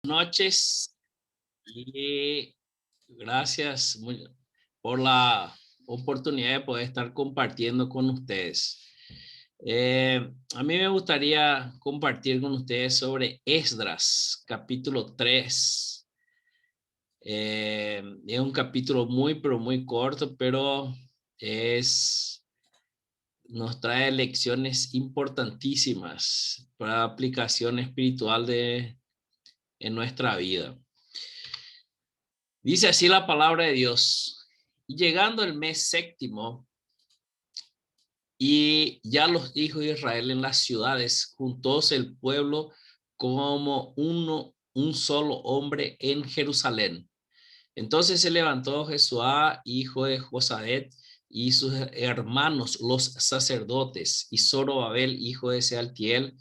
Noches y gracias por la oportunidad de poder estar compartiendo con ustedes. A mí me gustaría compartir con ustedes sobre Esdras, capítulo 3. Es un capítulo pero muy corto, pero nos trae lecciones importantísimas para aplicación espiritual en nuestra vida. Dice así la palabra de Dios. Y llegando el mes séptimo, y ya los hijos de Israel en las ciudades, juntóse el pueblo como un solo hombre en Jerusalén. Entonces se levantó Jesuá, hijo de Josadet, y sus hermanos, los sacerdotes, y Zorobabel, hijo de Sealtiel,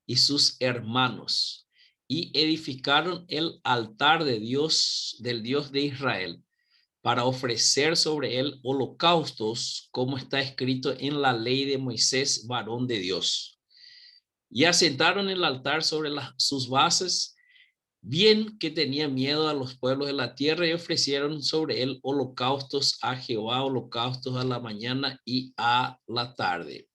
y sus hermanos, y edificaron el altar de Dios, del Dios de Israel, para ofrecer sobre él holocaustos, como está escrito en la ley de Moisés, varón de Dios. Y asentaron el altar sobre sus bases, bien que tenía miedo a los pueblos de la tierra, y ofrecieron sobre él holocaustos a Jehová, holocaustos a la mañana y a la tarde.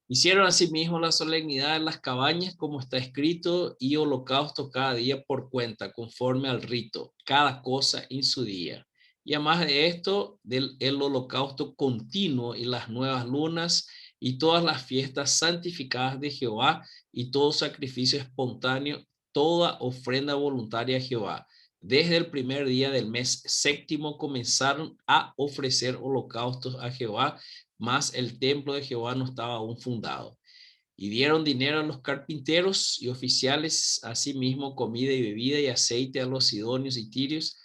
Hicieron asimismo la solemnidad en las cabañas, como está escrito, y holocaustos cada día por cuenta, conforme al rito, cada cosa en su día. Y además de esto, el holocausto continuo y las nuevas lunas y todas las fiestas santificadas de Jehová y todo sacrificio espontáneo, toda ofrenda voluntaria a Jehová. Desde el primer día del mes séptimo comenzaron a ofrecer holocaustos a Jehová, mas el templo de Jehová no estaba aún fundado. Y dieron dinero a los carpinteros y oficiales, asimismo comida y bebida y aceite a los sidonios y tirios,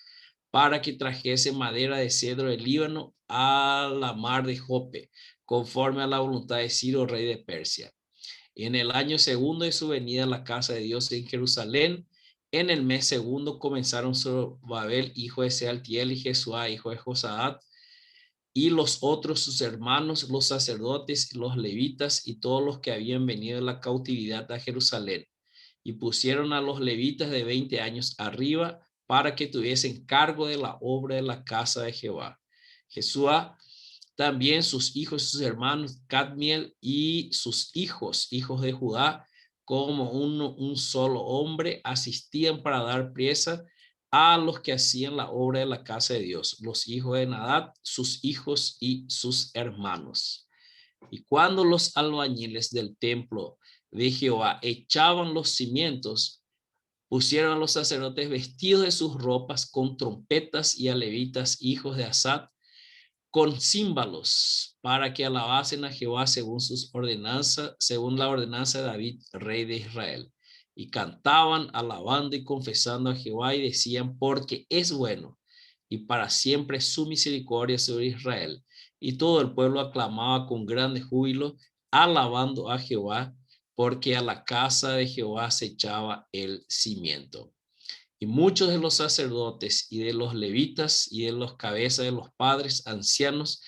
para que trajese madera de cedro del Líbano a la mar de Jope, conforme a la voluntad de Ciro, rey de Persia. En el año segundo de su venida a la casa de Dios en Jerusalén, en el mes segundo comenzaron Zorobabel, hijo de Sealtiel, y Jesuá, hijo de Josadat, y los otros sus hermanos, los sacerdotes, los levitas y todos los que habían venido de la cautividad a Jerusalén. Y pusieron a los levitas de 20 años arriba para que tuviesen cargo de la obra de la casa de Jehová. Jesuá, también sus hijos y sus hermanos, Cadmiel y sus hijos, hijos de Judá, como un solo hombre, asistían para dar priesa a los que hacían la obra de la casa de Dios, los hijos de Nadab, sus hijos y sus hermanos. Y cuando los albañiles del templo de Jehová echaban los cimientos, pusieron a los sacerdotes vestidos de sus ropas con trompetas y a levitas, hijos de Asaf, con címbalos, para que alabasen a Jehová según sus ordenanzas, según la ordenanza de David, rey de Israel. Y cantaban, alabando y confesando a Jehová, y decían, porque es bueno, y para siempre su misericordia sobre Israel. Y todo el pueblo aclamaba con grande júbilo, alabando a Jehová, porque a la casa de Jehová se echaba el cimiento. Y muchos de los sacerdotes y de los levitas y de los cabezas de los padres ancianos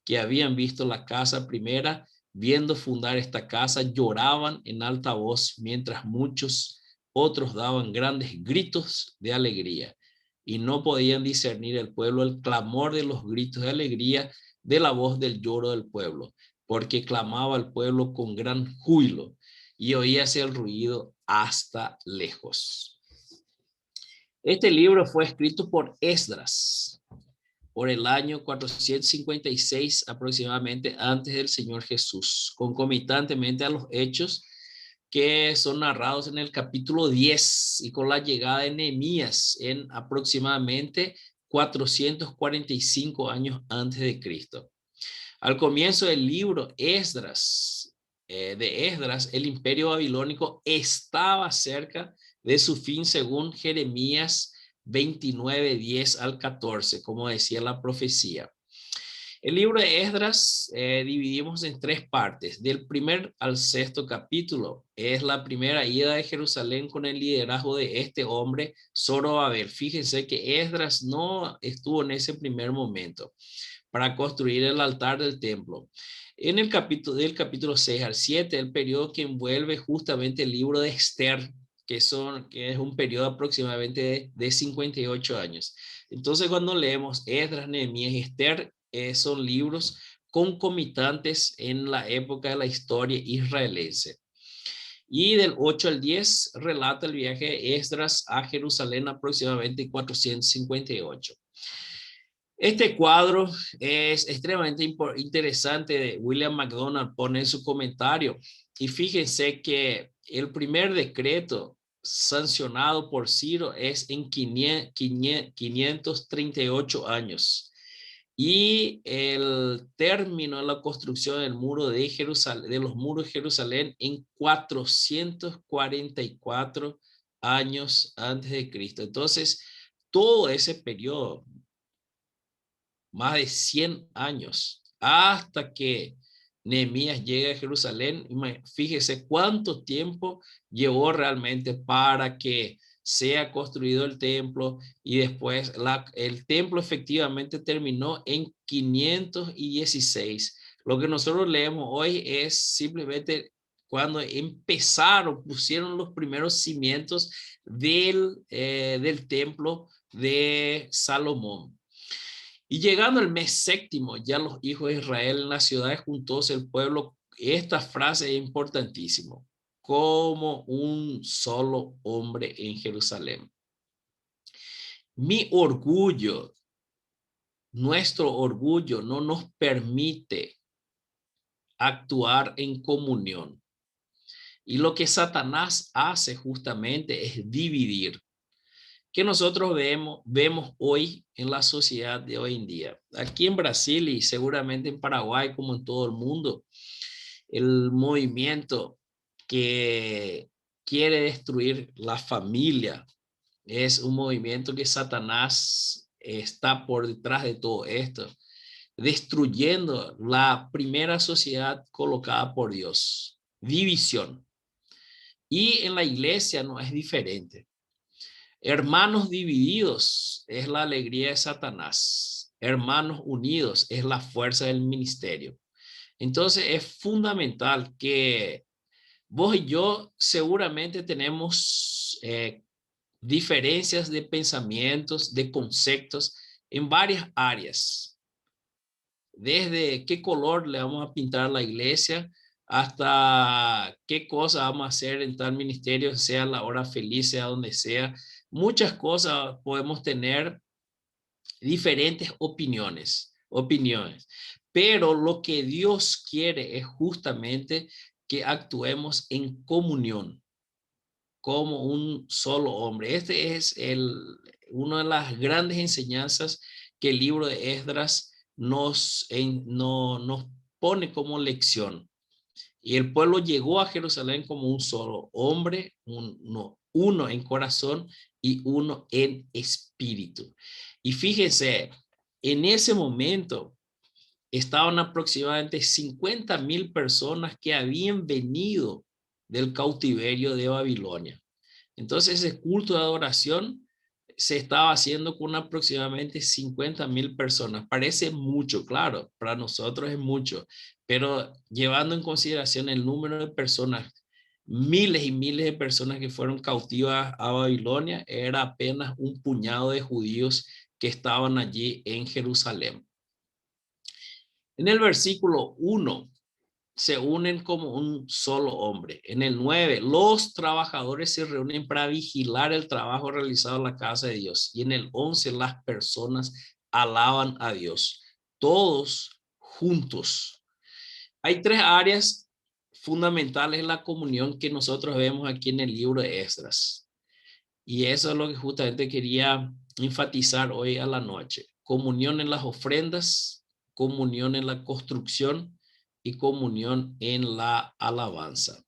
que habían visto la casa primera, viendo fundar esta casa, lloraban en alta voz, mientras muchos otros daban grandes gritos de alegría. Y no podían discernir el pueblo el clamor de los gritos de alegría de la voz del lloro del pueblo, porque clamaba el pueblo con gran júbilo y oíase el ruido hasta lejos. Este libro fue escrito por Esdras por el año 456 aproximadamente antes del Señor Jesús, concomitantemente a los hechos que son narrados en el capítulo 10 y con la llegada de Nehemías en aproximadamente 445 años antes de Cristo. Al comienzo del libro de Esdras, el imperio babilónico estaba cerca de su fin según Jeremías 29, 10 al 14, como decía la profecía. El libro de Esdras dividimos en tres partes. Del primer al sexto capítulo es la primera ida de Jerusalén con el liderazgo de este hombre, Zorobabel. Fíjense que Esdras no estuvo en ese primer momento para construir el altar del templo. En el capítulo del capítulo 6 al 7, el periodo que envuelve justamente el libro de Esther, que es un periodo aproximadamente de 58 años. Entonces, cuando leemos Esdras, Nehemías y Esther, son libros concomitantes en la época de la historia israelense. Y del 8 al 10 relata el viaje de Esdras a Jerusalén, aproximadamente 458. Este cuadro es extremadamente interesante. William MacDonald pone en su comentario. Y fíjense que el primer decreto sancionado por Ciro es en 538 años. Y el término de la construcción del muro de Jerusalén, de los muros de Jerusalén, en 444 años antes de Cristo. Entonces, todo ese periodo, más de 100 años, hasta que Nehemías llega a Jerusalén. Fíjese cuánto tiempo llevó realmente para que sea construido el templo, y después el templo efectivamente terminó en 516. Lo que nosotros leemos hoy es simplemente cuando empezaron, pusieron los primeros cimientos del templo de Salomón. Y llegando el mes séptimo, ya los hijos de Israel en las ciudades juntóse el pueblo. Esta frase es importantísima: como un solo hombre en Jerusalén. Mi orgullo, nuestro orgullo no nos permite actuar en comunión. Y lo que Satanás hace justamente es dividir, que nosotros vemos hoy en la sociedad de hoy en día. Aquí en Brasil y seguramente en Paraguay, como en todo el mundo, el movimiento que quiere destruir la familia es un movimiento que Satanás está por detrás de todo esto, destruyendo la primera sociedad colocada por Dios. División. Y en la iglesia no es diferente. Hermanos divididos es la alegría de Satanás. Hermanos unidos es la fuerza del ministerio. Entonces es fundamental que vos y yo seguramente tenemos diferencias de pensamientos, de conceptos en varias áreas. Desde qué color le vamos a pintar a la iglesia hasta qué cosa vamos a hacer en tal ministerio, sea la hora feliz, sea donde sea. Muchas cosas podemos tener diferentes opiniones, pero lo que Dios quiere es justamente que actuemos en comunión como un solo hombre. Este es una de las grandes enseñanzas que el libro de Esdras nos pone como lección. Y el pueblo llegó a Jerusalén como un solo hombre, uno en corazón y uno en espíritu. Y fíjense, en ese momento estaban aproximadamente 50,000 personas que habían venido del cautiverio de Babilonia. Entonces ese culto de adoración se estaba haciendo con aproximadamente 50,000 personas. Parece mucho, claro, para nosotros es mucho, pero llevando en consideración el número de personas, miles y miles de personas que fueron cautivas a Babilonia, era apenas un puñado de judíos que estaban allí en Jerusalén. En el versículo 1 se unen como un solo hombre. En el 9, los trabajadores se reúnen para vigilar el trabajo realizado en la casa de Dios. Y en el 11, las personas alaban a Dios, todos juntos. Hay tres áreas fundamentales en la comunión que nosotros vemos aquí en el libro de Esdras. Y eso es lo que justamente quería enfatizar hoy a la noche. Comunión en las ofrendas, comunión en la construcción y comunión en la alabanza.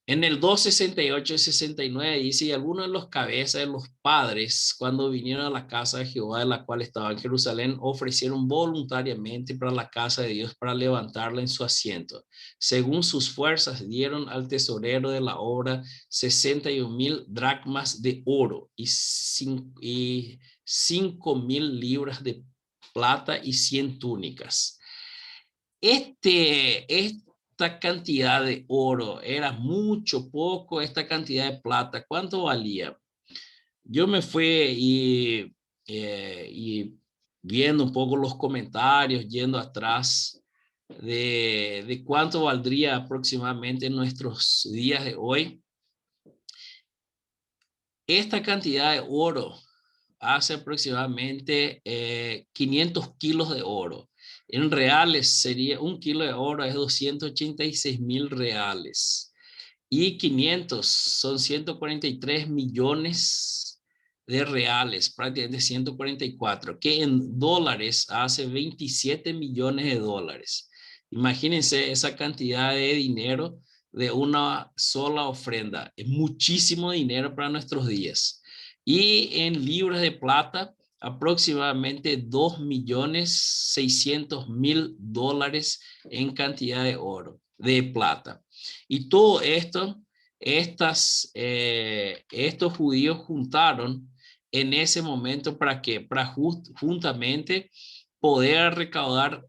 En el 2:68 y 69 dice: y algunos de los cabezas de los padres, cuando vinieron a la casa de Jehová, de la cual estaba en Jerusalén, ofrecieron voluntariamente para la casa de Dios, para levantarla en su asiento. Según sus fuerzas, dieron al tesorero de la obra 61,000 dracmas de oro y 5,000 libras de plata y 100 túnicas. esta cantidad de oro era mucho, poco, esta cantidad de plata, ¿cuánto valía? Yo me fui y viendo un poco los comentarios, yendo atrás de cuánto valdría aproximadamente en nuestros días de hoy. Esta cantidad de oro hace aproximadamente 500 kilos de oro. En reales sería un kilo de oro es 286.000 reales. Y 500 son 143 millones de reales, prácticamente 144, que en dólares hace 27 millones de dólares. Imagínense esa cantidad de dinero de una sola ofrenda. Es muchísimo dinero para nuestros días. Y en libras de plata, aproximadamente 2.600.000 dólares en cantidad de oro, de plata. Y todo esto, estos judíos juntaron en ese momento para que, para juntamente poder recaudar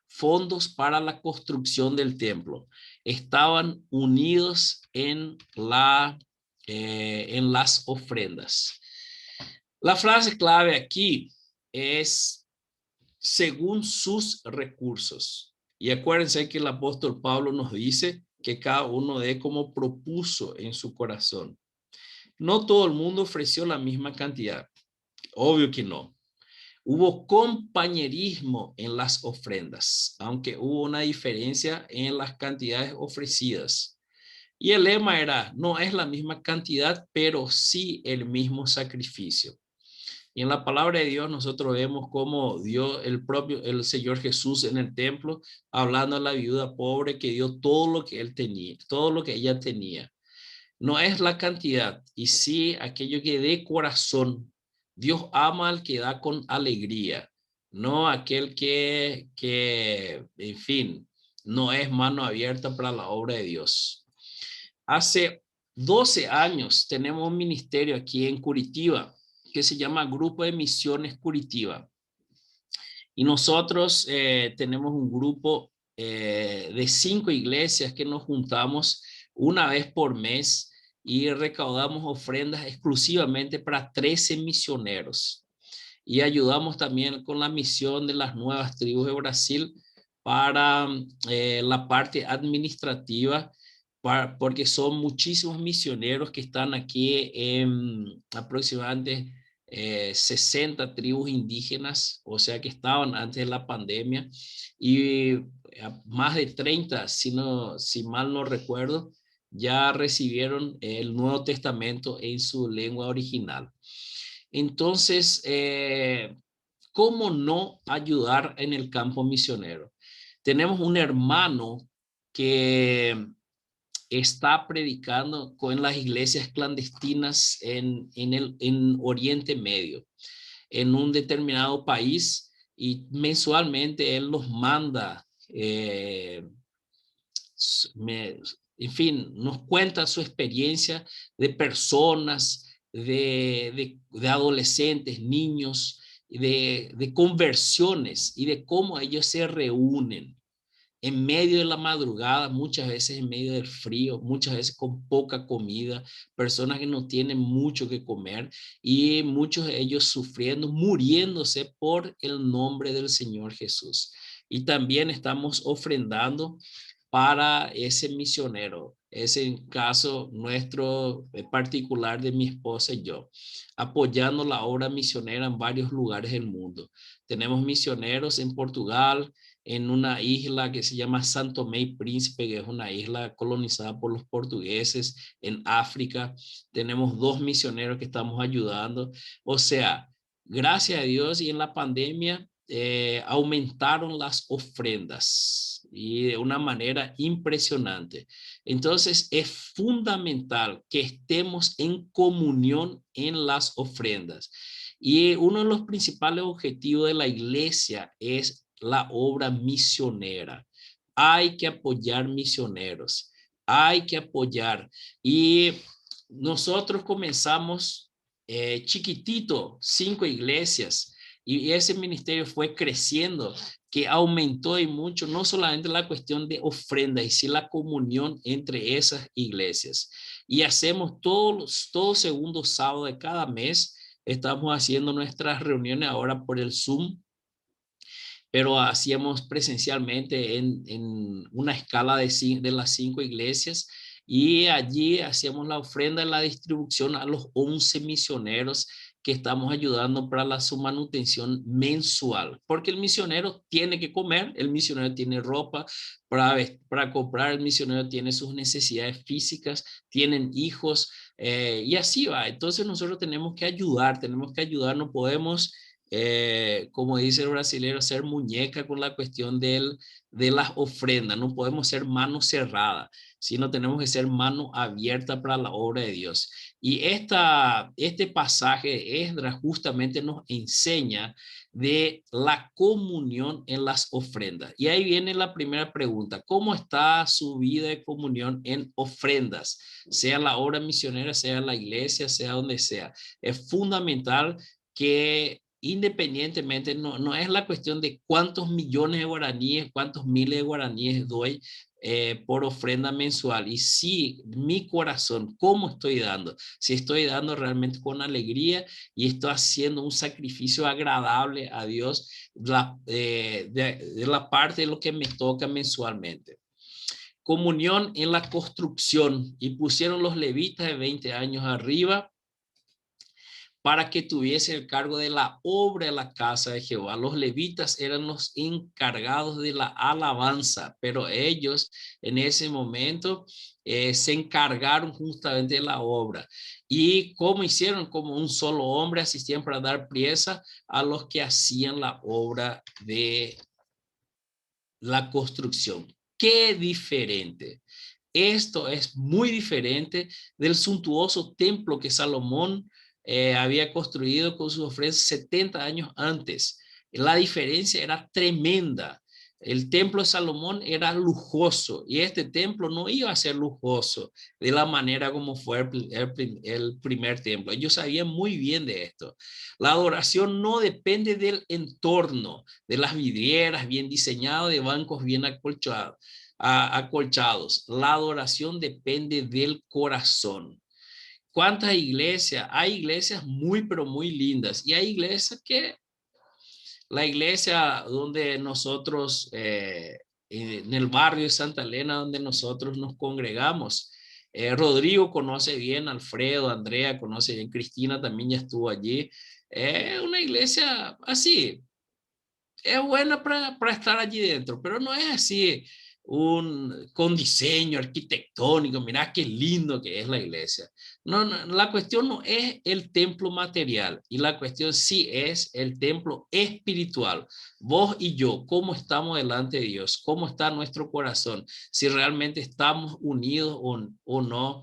fondos para la construcción del templo. Estaban unidos en las ofrendas. La frase clave aquí es según sus recursos. Y acuérdense que el apóstol Pablo nos dice que cada uno dé como propuso en su corazón. No todo el mundo ofreció la misma cantidad. Obvio que no. Hubo compañerismo en las ofrendas, aunque hubo una diferencia en las cantidades ofrecidas. Y el lema era, no es la misma cantidad, pero sí el mismo sacrificio. Y en la palabra de Dios nosotros vemos cómo Dios, el Señor Jesús en el templo, hablando a la viuda pobre que dio todo lo que él tenía, todo lo que ella tenía. No es la cantidad, y sí aquello que de corazón. Dios ama al que da con alegría, no aquel en fin, no es mano abierta para la obra de Dios. Hace 12 años tenemos un ministerio aquí en Curitiba que se llama Grupo de Misiones Curitiba. Y nosotros tenemos un grupo de 5 iglesias que nos juntamos una vez por mes y recaudamos ofrendas exclusivamente para 13 misioneros. Y ayudamos también con la misión de las nuevas tribus de Brasil para la parte administrativa, porque son muchísimos misioneros que están aquí en aproximadamente 60 tribus indígenas, o sea que estaban antes de la pandemia, y más de 30, si mal no recuerdo, ya recibieron el Nuevo Testamento en su lengua original. Entonces, ¿cómo no ayudar en el campo misionero? Tenemos un hermano que está predicando con las iglesias clandestinas en Oriente Medio, en un determinado país, y mensualmente él nos manda, en fin, nos cuenta su experiencia de personas, de adolescentes, niños, de conversiones y de cómo ellos se reúnen en medio de la madrugada, muchas veces en medio del frío, muchas veces con poca comida, personas que no tienen mucho que comer y muchos de ellos sufriendo, muriéndose por el nombre del Señor Jesús. Y también estamos ofrendando para ese misionero. Es el caso nuestro particular de mi esposa y yo, apoyando la obra misionera en varios lugares del mundo. Tenemos misioneros en Portugal, en una isla que se llama Santo Tomé y Príncipe, que es una isla colonizada por los portugueses. En África tenemos 2 misioneros que estamos ayudando. O sea, gracias a Dios, y en la pandemia aumentaron las ofrendas y de una manera impresionante. Entonces es fundamental que estemos en comunión en las ofrendas. Y uno de los principales objetivos de la iglesia es la obra misionera. Hay que apoyar misioneros, hay que apoyar. Y nosotros comenzamos chiquitito, 5 iglesias, Y ese ministerio fue creciendo, que aumentó y mucho, no solamente la cuestión de ofrenda, y sí la comunión entre esas iglesias. Y hacemos todo segundo sábado de cada mes, estamos haciendo nuestras reuniones ahora por el Zoom, pero hacíamos presencialmente en una escala de las 5 iglesias, y allí hacíamos la ofrenda y la distribución a los 11 misioneros que estamos ayudando para su manutención mensual, porque el misionero tiene que comer, el misionero tiene ropa para comprar, el misionero tiene sus necesidades físicas, tienen hijos, y así va. Entonces nosotros tenemos que ayudar, no podemos como dice el brasileño, ser muñeca con la cuestión de las ofrendas. No podemos ser mano cerrada, sino tenemos que ser mano abierta para la obra de Dios. Y este pasaje de Esdras justamente nos enseña de la comunión en las ofrendas. Y ahí viene la primera pregunta: ¿cómo está su vida de comunión en ofrendas? Sea la obra misionera, sea la iglesia, sea donde sea. Es fundamental que independientemente, no es la cuestión de cuántos millones de guaraníes, cuántos miles de guaraníes doy por ofrenda mensual, y si mi corazón, cómo estoy dando, si estoy dando realmente con alegría y estoy haciendo un sacrificio agradable a Dios de la parte de lo que me toca mensualmente. Comunión en la construcción, y pusieron los levitas de 20 años arriba para que tuviese el cargo de la obra de la casa de Jehová. Los levitas eran los encargados de la alabanza, pero ellos en ese momento se encargaron justamente de la obra. Y como hicieron, como un solo hombre, asistían para dar pieza a los que hacían la obra de la construcción. Qué diferente. Esto es muy diferente del suntuoso templo que Salomón había construido con sus ofrendas 70 años antes. La diferencia era tremenda. El templo de Salomón era lujoso, y este templo no iba a ser lujoso de la manera como fue el primer templo. Ellos sabían muy bien de esto. La adoración no depende del entorno, de las vidrieras bien diseñadas, de bancos bien acolchados. La adoración depende del corazón. ¿Cuántas iglesias? Hay iglesias muy, pero muy lindas, y hay iglesias que la iglesia donde nosotros, en el barrio de Santa Elena, donde nosotros nos congregamos, Rodrigo conoce bien, Alfredo, Andrea conoce bien, Cristina también ya estuvo allí. Una iglesia así, es buena para estar allí dentro, pero no es así con diseño arquitectónico. Mirá qué lindo que es la iglesia. No, la cuestión no es el templo material, y la cuestión sí es el templo espiritual. Vos y yo, ¿cómo estamos delante de Dios? ¿Cómo está nuestro corazón? Si realmente estamos unidos o no,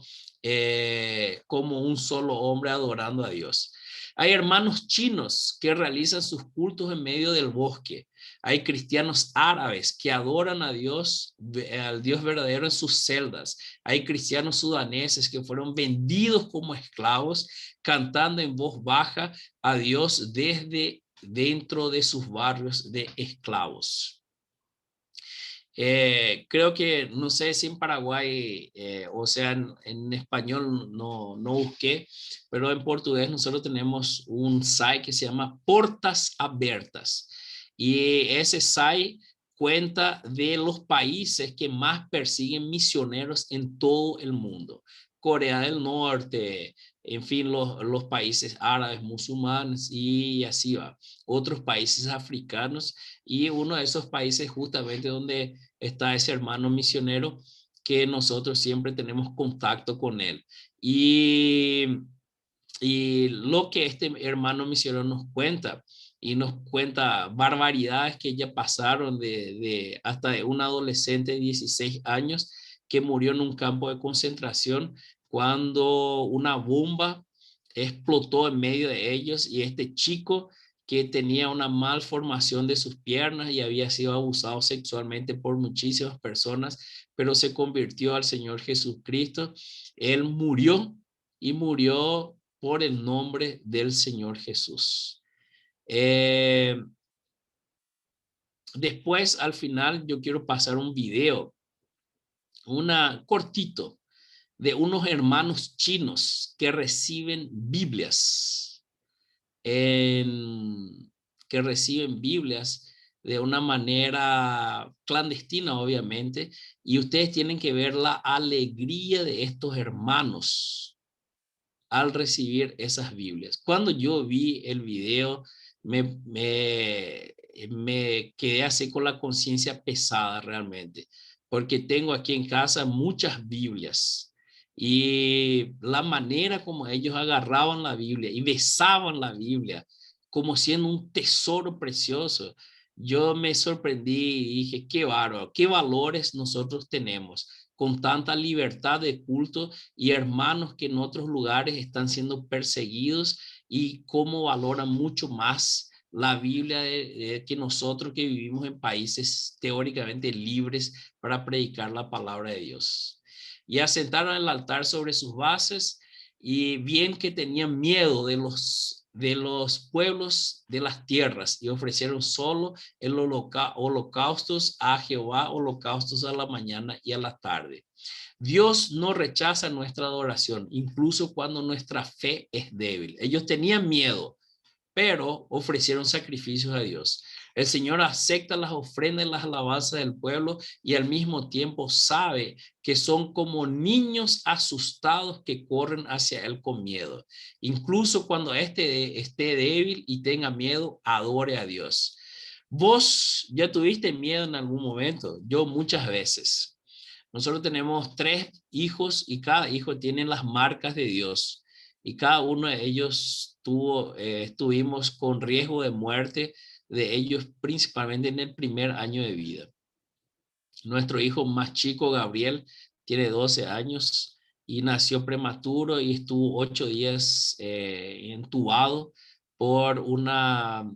como un solo hombre adorando a Dios. Hay hermanos chinos que realizan sus cultos en medio del bosque. Hay cristianos árabes que adoran a Dios, al Dios verdadero, en sus celdas. Hay cristianos sudaneses que fueron vendidos como esclavos, cantando en voz baja a Dios desde dentro de sus barrios de esclavos. Creo que, no sé si en Paraguay, o sea, en español no busqué, pero en portugués nosotros tenemos un site que se llama Portas Abertas. Y ese site cuenta de los países que más persiguen misioneros en todo el mundo. Corea del Norte, en fin, los países árabes, musulmanes, y así va. Otros países africanos, y uno de esos países justamente donde está ese hermano misionero, que nosotros siempre tenemos contacto con él. Y lo que este hermano misionero nos cuenta, y nos cuenta barbaridades que ya pasaron hasta de un adolescente de 16 años que murió en un campo de concentración cuando una bomba explotó en medio de ellos, y este chico, que tenía una malformación de sus piernas y había sido abusado sexualmente por muchísimas personas, pero se convirtió al Señor Jesucristo. Él murió, y murió por el nombre del Señor Jesús. Eh, Después, al final, yo quiero pasar un video, cortito, de unos hermanos chinos que reciben Biblias, que reciben Biblias de una manera clandestina, obviamente, y ustedes tienen que ver la alegría de estos hermanos al recibir esas Biblias. Cuando yo vi el video, me, me, me quedé así con la conciencia pesada realmente, porque tengo aquí en casa muchas Biblias y la manera como ellos agarraban la Biblia y besaban la Biblia como siendo un tesoro precioso. Yo me sorprendí y dije, qué bárbaro, qué valores nosotros tenemos con tanta libertad de culto y hermanos que en otros lugares están siendo perseguidos y cómo valoran mucho más la Biblia que nosotros que vivimos en países teóricamente libres para predicar la palabra de Dios. Y asentaron el altar sobre sus bases y bien que tenían miedo de los pueblos de las tierras y ofrecieron solo el holocaustos a Jehová, holocaustos a la mañana y a la tarde. Dios no rechaza nuestra adoración, incluso cuando nuestra fe es débil. Ellos tenían miedo, pero ofrecieron sacrificios a Dios. El Señor acepta las ofrendas y las alabanzas del pueblo y al mismo tiempo sabe que son como niños asustados que corren hacia Él con miedo. Incluso cuando esté débil y tenga miedo, adore a Dios. Vos ya tuviste miedo en algún momento, yo muchas veces. Nosotros tenemos 3 hijos y cada hijo tiene las marcas de Dios y cada uno de ellos estuvimos con riesgo de muerte de ellos principalmente en el primer año de vida. Nuestro hijo más chico, Gabriel, tiene 12 años y nació prematuro y estuvo 8 días entubado por una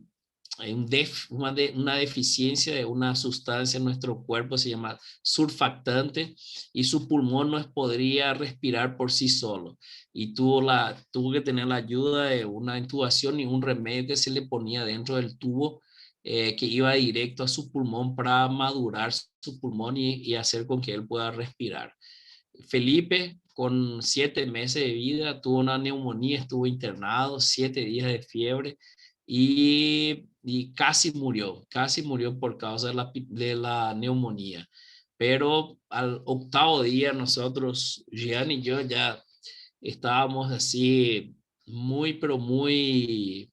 deficiencia de una sustancia en nuestro cuerpo, se llama surfactante, y su pulmón no podría respirar por sí solo. Y tuvo que tener la ayuda de una intubación y un remedio que se le ponía dentro del tubo que iba directo a su pulmón para madurar su pulmón y hacer con que él pueda respirar. Felipe, con 7 meses de vida, tuvo una neumonía, estuvo internado, 7 días de fiebre y casi murió por causa de la neumonía. Pero al 8.º día nosotros, Gian y yo, ya estábamos así muy, pero muy,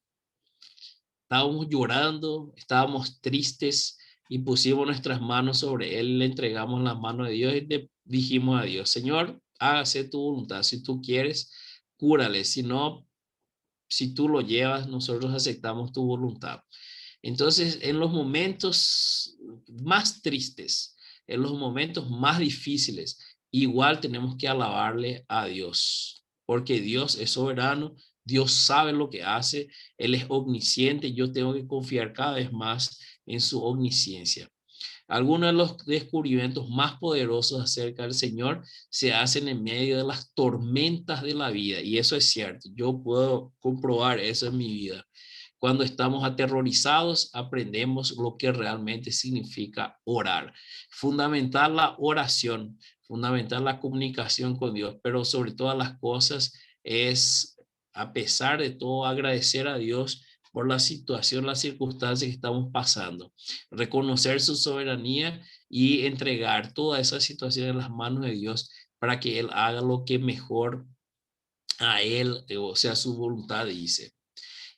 estábamos llorando, estábamos tristes y pusimos nuestras manos sobre él, le entregamos las manos de Dios y le dijimos a Dios, Señor, hágase tu voluntad, si tú quieres, cúrale, si no, si tú lo llevas, nosotros aceptamos tu voluntad. Entonces, en los momentos más tristes, en los momentos más difíciles, igual tenemos que alabarle a Dios, porque Dios es soberano, Dios sabe lo que hace, Él es omnisciente, yo tengo que confiar cada vez más en su omnisciencia. Algunos de los descubrimientos más poderosos acerca del Señor se hacen en medio de las tormentas de la vida, y eso es cierto, yo puedo comprobar eso en mi vida. Cuando estamos aterrorizados, aprendemos lo que realmente significa orar. Fundamental la oración, fundamental la comunicación con Dios, pero sobre todas las cosas es, a pesar de todo, agradecer a Dios por la situación, las circunstancias que estamos pasando. Reconocer su soberanía y entregar toda esa situación en las manos de Dios para que Él haga lo que mejor a Él, o sea, su voluntad dice.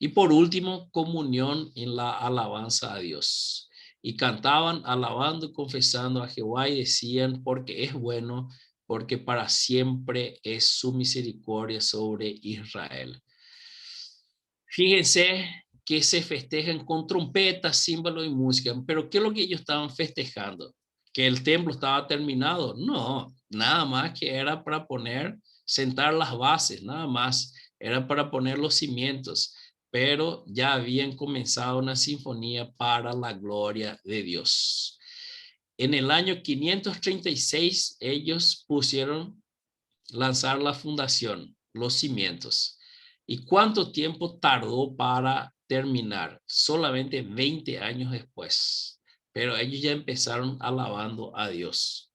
Y por último, comunión en la alabanza a Dios. Y cantaban alabando y confesando a Jehová y decían, porque es bueno, porque para siempre es su misericordia sobre Israel. Fíjense que se festejan con trompetas, símbolos y música, pero ¿qué es lo que ellos estaban festejando? ¿Que el templo estaba terminado? No, nada más que era para sentar las bases, nada más, era para poner los cimientos, pero ya habían comenzado una sinfonía para la gloria de Dios. En el año 536 ellos pusieron lanzar la fundación, los cimientos. ¿Y cuánto tiempo tardó para terminar, solamente 20 años después. Pero ellos ya empezaron alabando a Dios.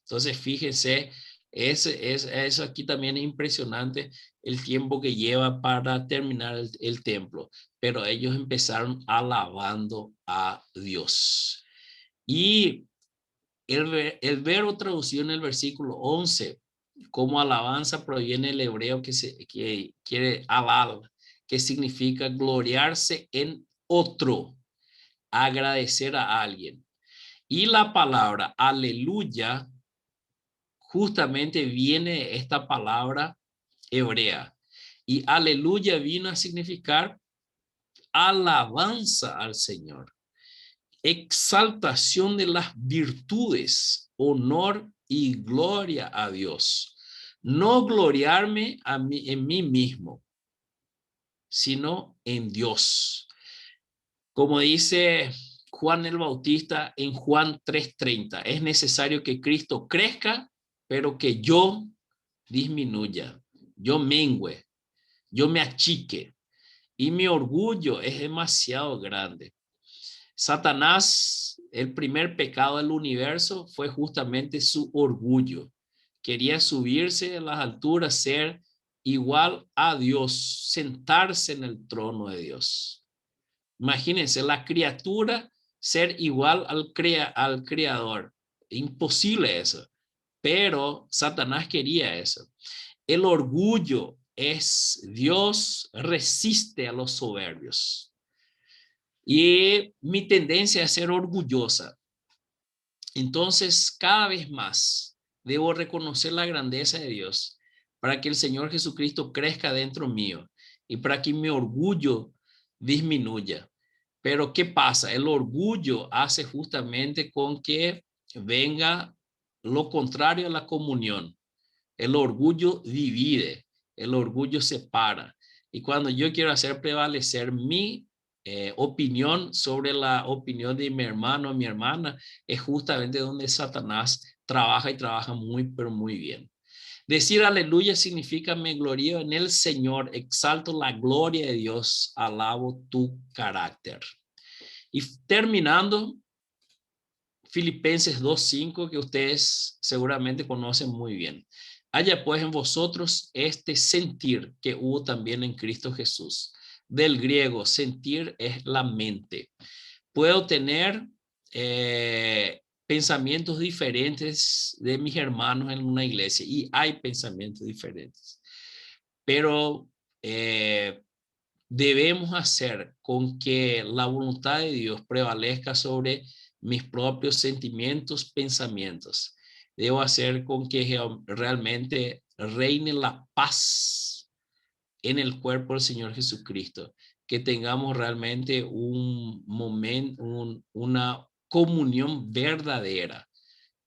Entonces, fíjense, eso aquí también es impresionante el tiempo que lleva para terminar el templo. Pero ellos empezaron alabando a Dios. Y el verbo traducido en el versículo 11 como alabanza proviene del hebreo que quiere alal, que significa gloriarse en otro, agradecer a alguien. Y la palabra aleluya justamente viene esta palabra hebrea. Y aleluya vino a significar alabanza al Señor, exaltación de las virtudes, honor y gloria a Dios. No gloriarme en mí mismo, sino en Dios. Como dice Juan el Bautista en Juan 3:30, es necesario que Cristo crezca, pero que yo disminuya, yo mengüe, yo me achique. Y mi orgullo es demasiado grande. Satanás, el primer pecado del universo fue justamente su orgullo. Quería subirse a las alturas, ser igual a Dios, sentarse en el trono de Dios. Imagínense, la criatura ser igual al creador. Imposible eso. Pero Satanás quería eso. El orgullo es Dios resiste a los soberbios. Y mi tendencia es ser orgullosa. Entonces, cada vez más debo reconocer la grandeza de Dios para que el Señor Jesucristo crezca dentro mío y para que mi orgullo disminuya. Pero ¿qué pasa? El orgullo hace justamente con que venga lo contrario a la comunión. El orgullo divide, el orgullo separa. Y cuando yo quiero hacer prevalecer mi opinión sobre la opinión de mi hermano o mi hermana, es justamente donde Satanás trabaja y trabaja muy, pero muy bien. Decir aleluya significa me glorío en el Señor, exalto la gloria de Dios, alabo tu carácter. Y terminando, Filipenses 2:5, que ustedes seguramente conocen muy bien. Haya pues en vosotros este sentir que hubo también en Cristo Jesús. Del griego, sentir es la mente. Puedo tener pensamientos diferentes de mis hermanos en una iglesia y hay pensamientos diferentes. Pero debemos hacer con que la voluntad de Dios prevalezca sobre mis propios sentimientos, pensamientos. Debo hacer con que realmente reine la paz en el cuerpo del Señor Jesucristo, que tengamos realmente un momento, una comunión verdadera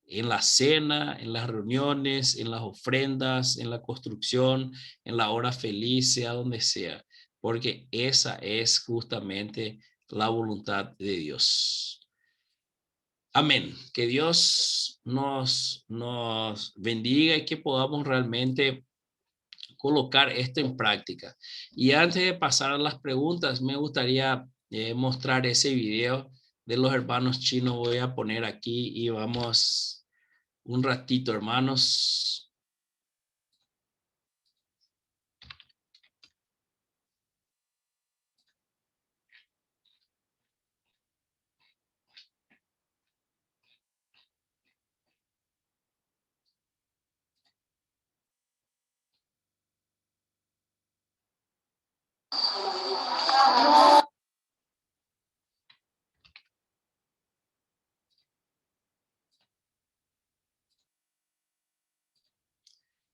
en la cena, en las reuniones, en las ofrendas, en la construcción, en la hora feliz, sea donde sea, porque esa es justamente la voluntad de Dios. Amén. Que Dios nos bendiga y que podamos realmente colocar esto en práctica. Y antes de pasar a las preguntas, me gustaría mostrar ese video de los hermanos chinos. Voy a poner aquí y vamos un ratito, hermanos.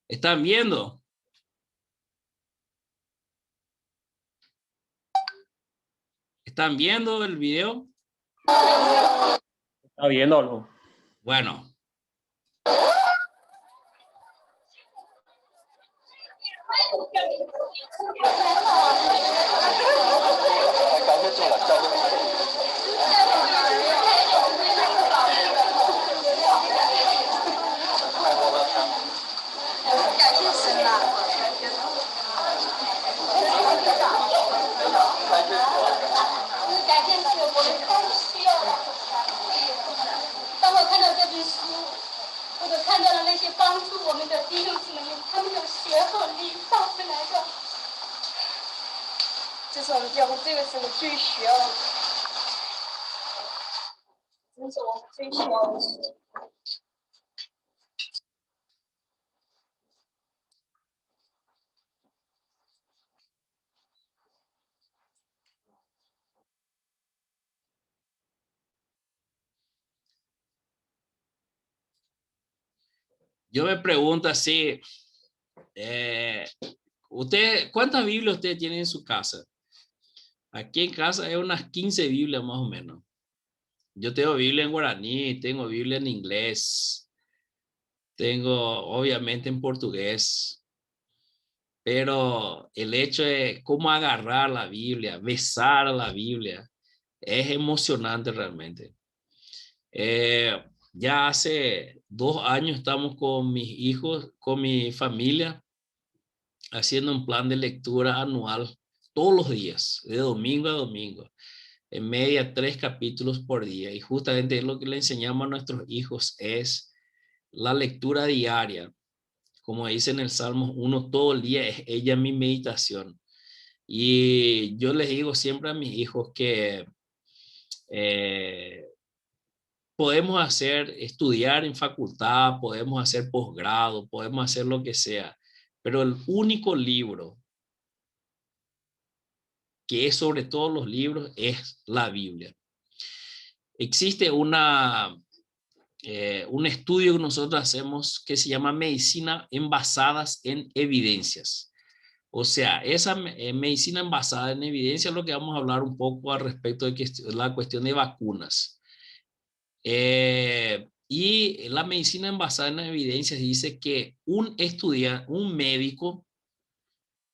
¿Están viendo? ¿Están viendo el video? ¿Está viéndolo? Bueno. 这是我们教会这个是我最需要的，这是我最需要的事。Yo me pregunto así, ¿cuántas Biblias usted tiene en su casa? Aquí en casa hay unas 15 Biblias más o menos. Yo tengo Biblia en guaraní, tengo Biblia en inglés, tengo obviamente en portugués, pero el hecho de cómo agarrar la Biblia, besar la Biblia, es emocionante realmente. Ya hace 2 años estamos con mis hijos, con mi familia, haciendo un plan de lectura anual todos los días, de domingo a domingo, en media 3 capítulos por día. Y justamente lo que le enseñamos a nuestros hijos es la lectura diaria. Como dice en el Salmo 1, todo el día es ella mi meditación. Y yo les digo siempre a mis hijos que podemos estudiar en facultad, podemos hacer posgrado, podemos hacer lo que sea, pero el único libro que es sobre todos los libros es la Biblia. Existe un estudio que nosotros hacemos que se llama medicina basadas en evidencias. O sea, esa medicina basada en evidencia es lo que vamos a hablar un poco al respecto de la cuestión de vacunas. Y la medicina basada en evidencias dice que un estudiante, un médico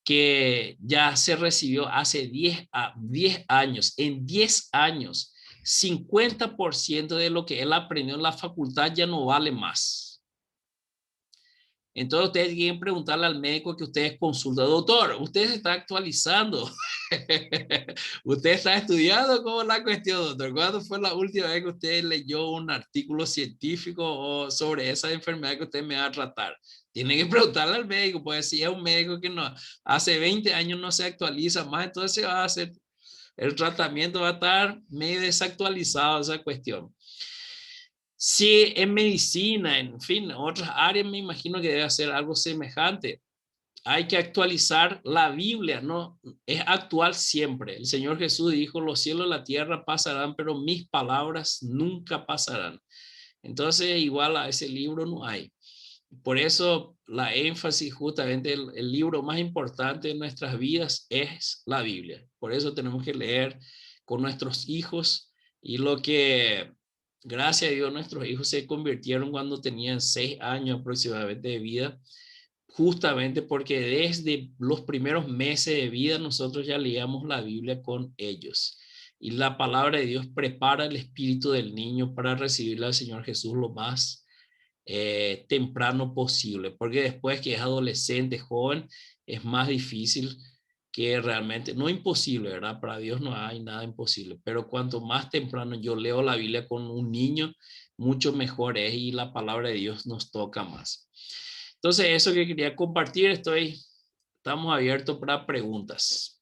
que ya se recibió hace 10 años, en 10 años, 50% de lo que él aprendió en la facultad ya no vale más. Entonces ustedes quieren preguntarle al médico que ustedes consultan, doctor, usted se está actualizando, usted está estudiando, ¿cómo es la cuestión, doctor? ¿Cuándo fue la última vez que usted leyó un artículo científico o sobre esa enfermedad que usted me va a tratar? Tiene que preguntarle al médico, pues si es un médico que no, hace 20 años no se actualiza más, entonces va a hacer, el tratamiento va a estar medio desactualizado esa cuestión. Si en medicina, en fin, otras áreas me imagino que debe hacer algo semejante. Hay que actualizar la Biblia, ¿no? Es actual siempre. El Señor Jesús dijo, los cielos y la tierra pasarán, pero mis palabras nunca pasarán. Entonces, igual a ese libro no hay. Por eso la énfasis, justamente el libro más importante de nuestras vidas es la Biblia. Por eso tenemos que leer con nuestros hijos y lo que, gracias a Dios, nuestros hijos se convirtieron cuando tenían 6 años aproximadamente de vida, justamente porque desde los primeros meses de vida nosotros ya leíamos la Biblia con ellos. Y la palabra de Dios prepara el espíritu del niño para recibirle al Señor Jesús lo más temprano posible, porque después que es adolescente, joven, es más difícil que realmente, no imposible, ¿verdad? Para Dios no hay nada imposible, pero cuanto más temprano yo leo la Biblia con un niño, mucho mejor es y la palabra de Dios nos toca más. Entonces, eso que quería compartir, estamos abiertos para preguntas.